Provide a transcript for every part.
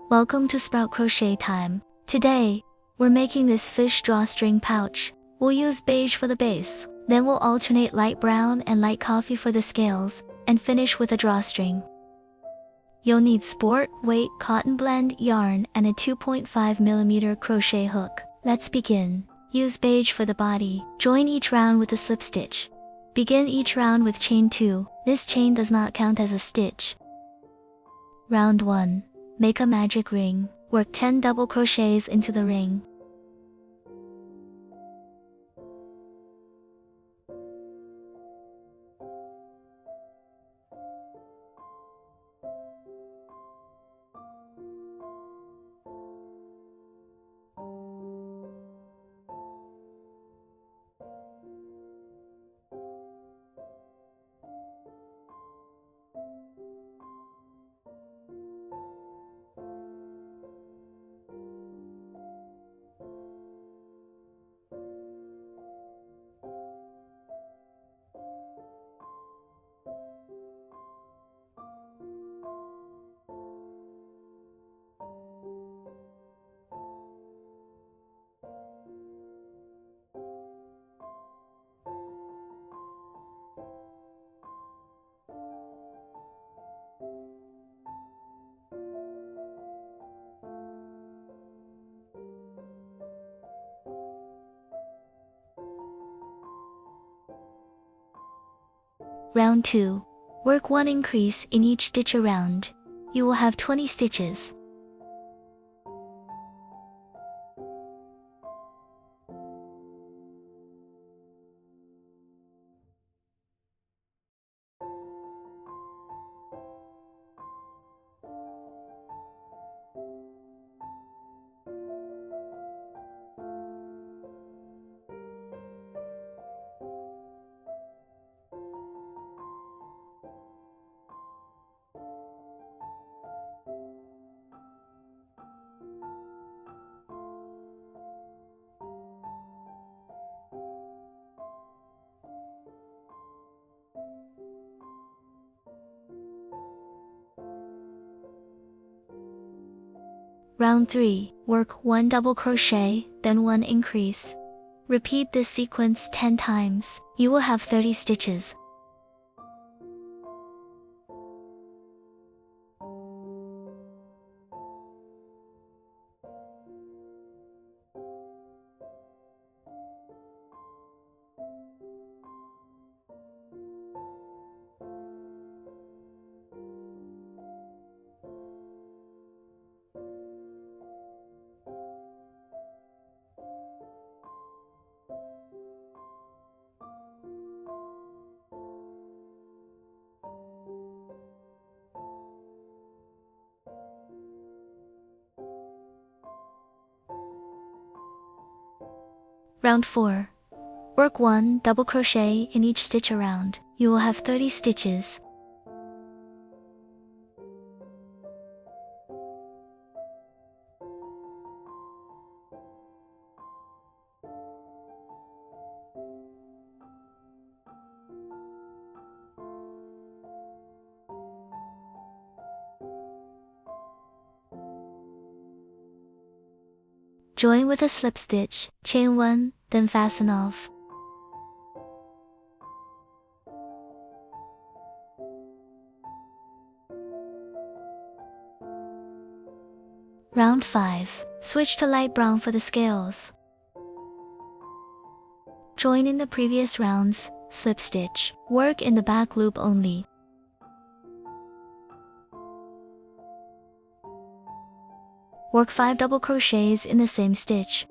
Welcome to Sprout Crochet Time. Today, we're making this fish drawstring pouch. We'll use beige for the base, then we'll alternate light brown and light coffee for the scales, and finish with a drawstring. You'll need sport weight cotton blend yarn and a 2.5mm crochet hook. Let's begin. Use beige for the body. Join each round with a slip stitch. Begin each round with chain 2. This chain does not count as a stitch. Round 1. Make a magic ring. Work 10 double crochets into the ring. Round 2. Work 1 increase in each stitch around. You will have 20 stitches. Round 3. Work 1 double crochet, then 1 increase. Repeat this sequence 10 times. You will have 30 stitches. Round 4. Work 1 double crochet in each stitch around. You will have 30 stitches. Join with a slip stitch, chain 1, then fasten off. Round 5. Switch to light brown for the scales. Join in the previous round's slip stitch. Work in the back loop only. Work 5 double crochets in the same stitch.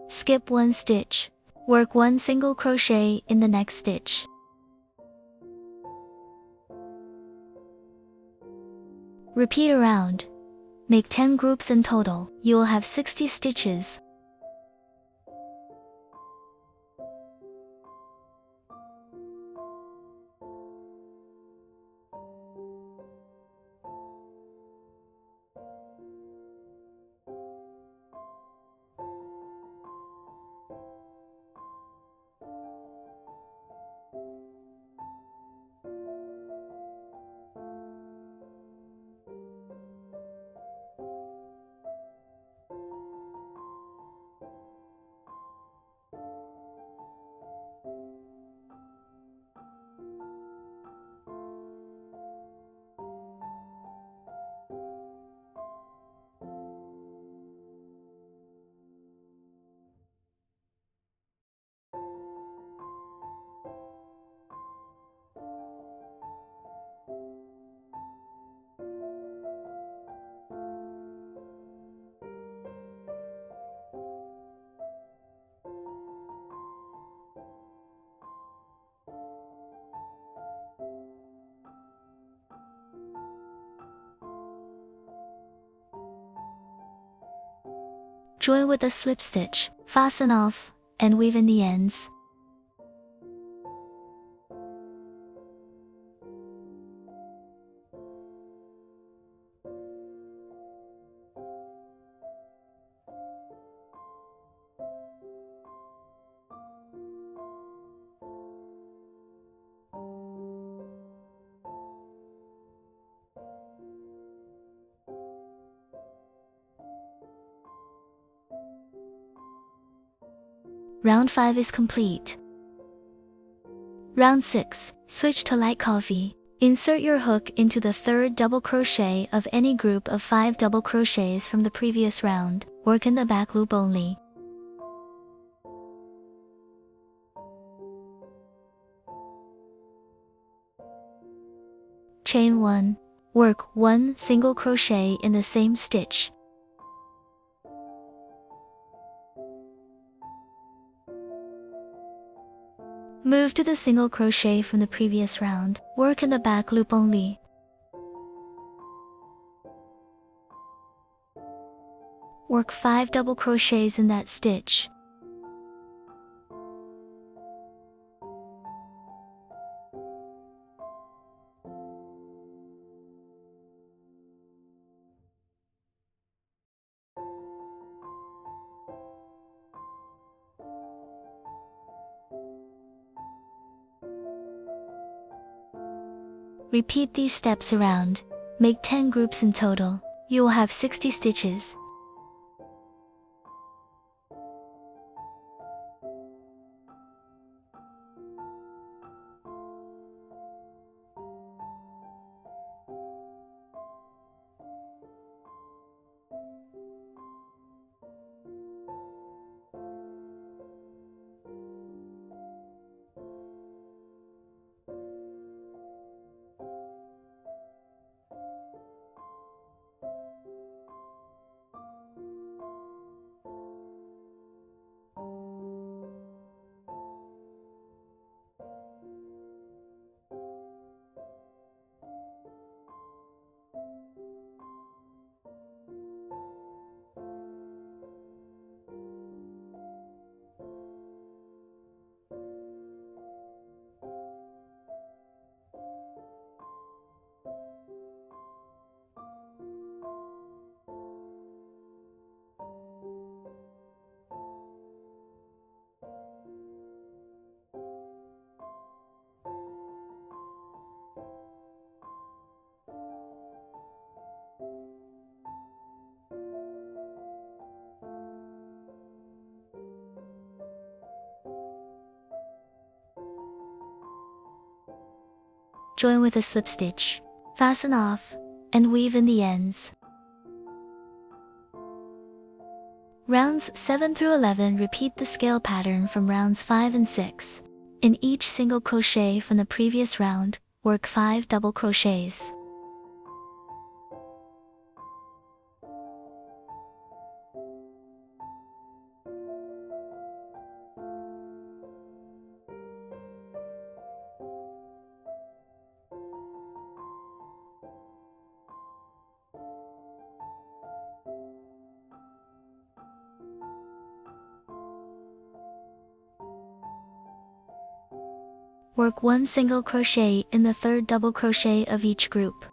Skip 1 stitch. Work 1 single crochet in the next stitch. Repeat around. Make 10 groups in total. You will have 60 stitches. Join with a slip stitch, fasten off, and weave in the ends. Round 5 is complete. Round 6, switch to light coffee. Insert your hook into the third double crochet of any group of 5 double crochets from the previous round. Work in the back loop only. Chain 1. Work 1 single crochet in the same stitch. Move to the single crochet from the previous round. Work in the back loop only. Work 5 double crochets in that stitch. Repeat these steps around. Make 10 groups in total. You will have 60 stitches. Join with a slip stitch, fasten off, and weave in the ends. Rounds 7 through 11 repeat the scale pattern from rounds 5 and 6. In each single crochet from the previous round, work 5 double crochets. Work 1 single crochet in the third double crochet of each group.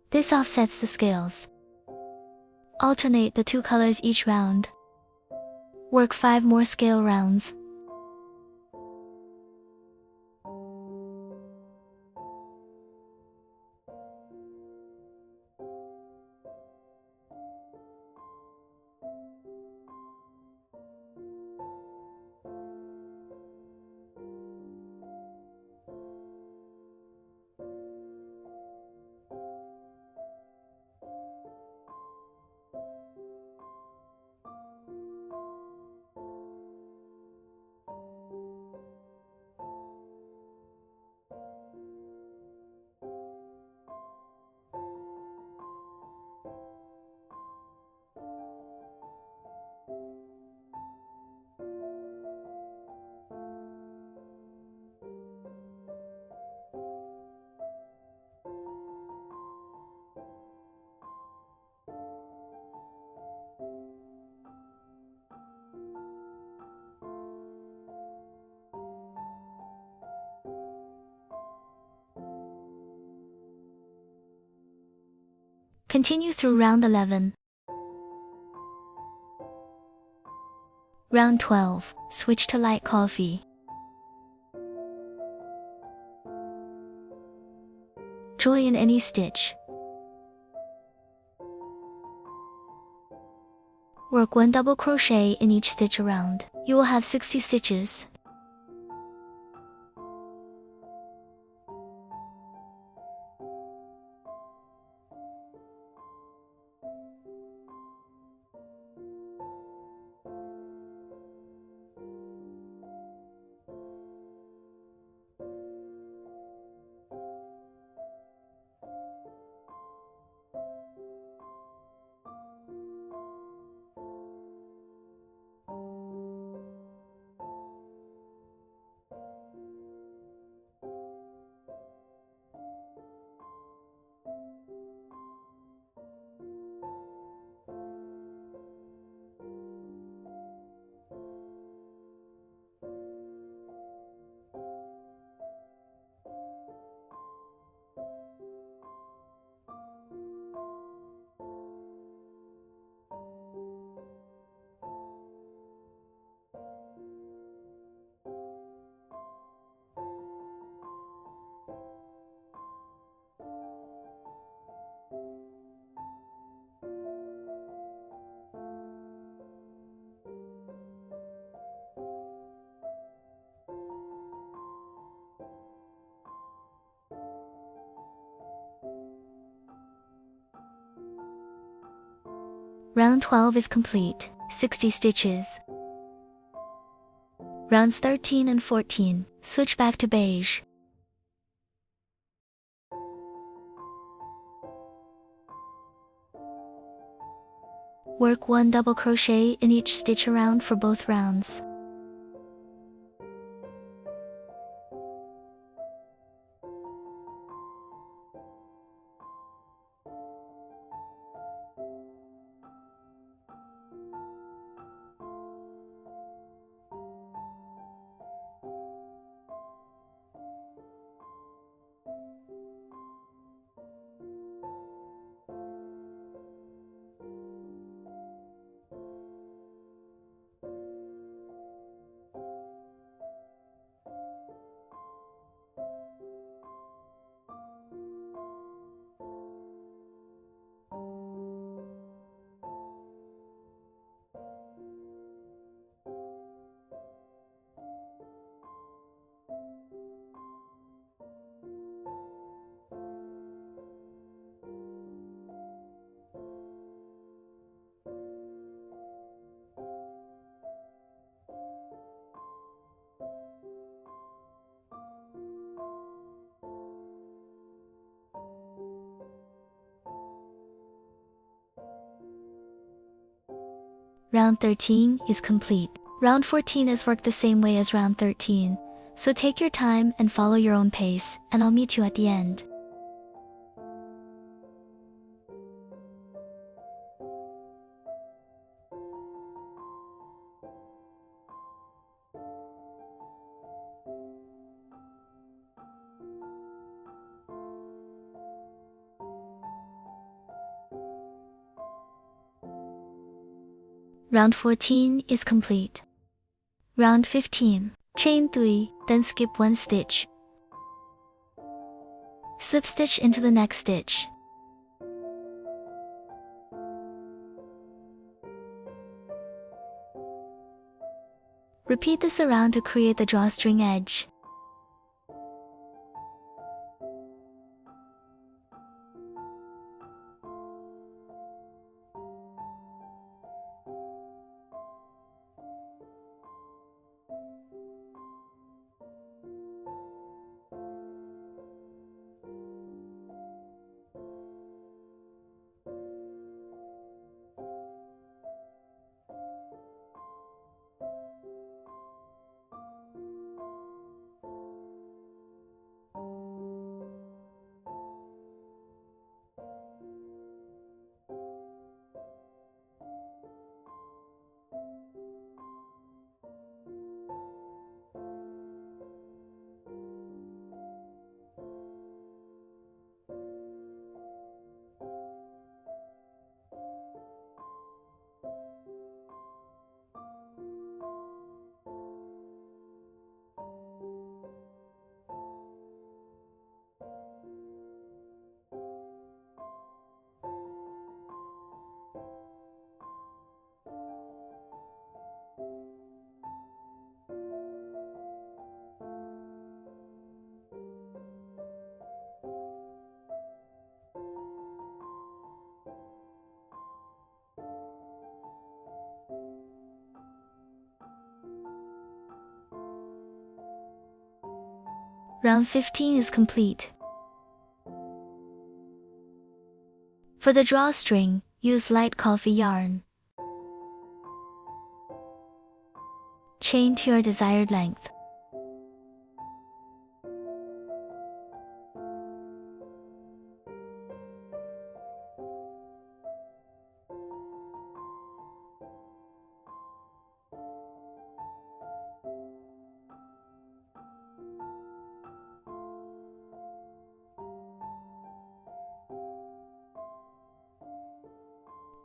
This offsets the scales. Alternate the 2 colors each round. Work 5 more scale rounds. Continue through round 11. Round 12, switch to light coffee. Join any stitch. Work 1 double crochet in each stitch around. You will have 60 stitches. Round 12 is complete, 60 stitches. Rounds 13 and 14, switch back to beige. Work 1 double crochet in each stitch around for both rounds. Round 13 is complete. Round 14 is worked the same way as round 13, so take your time and follow your own pace, and I'll meet you at the end. Round 14 is complete. Round 15, chain 3, then skip 1 stitch. Slip stitch into the next stitch. Repeat this around to create the drawstring edge. Round 15 is complete. For the drawstring, use light coffee yarn. Chain to your desired length.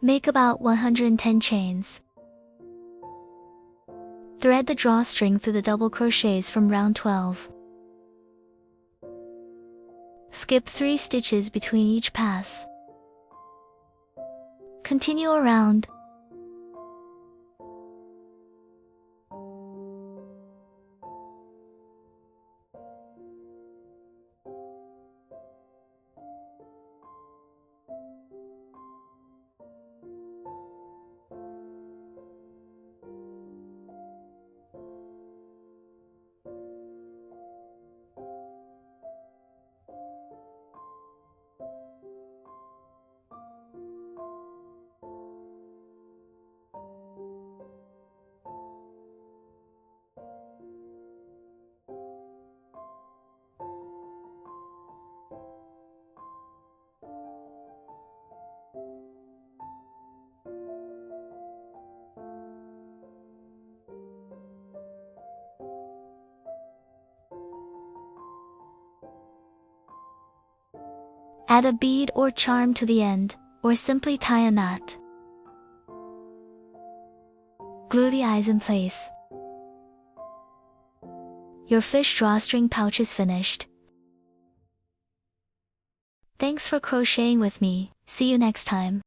Make about 110 chains. Thread the drawstring through the double crochets from round 12. Skip 3 stitches between each pass. Continue around. Add a bead or charm to the end, or simply tie a knot. Glue the eyes in place. Your fish drawstring pouch is finished. Thanks for crocheting with me. See you next time.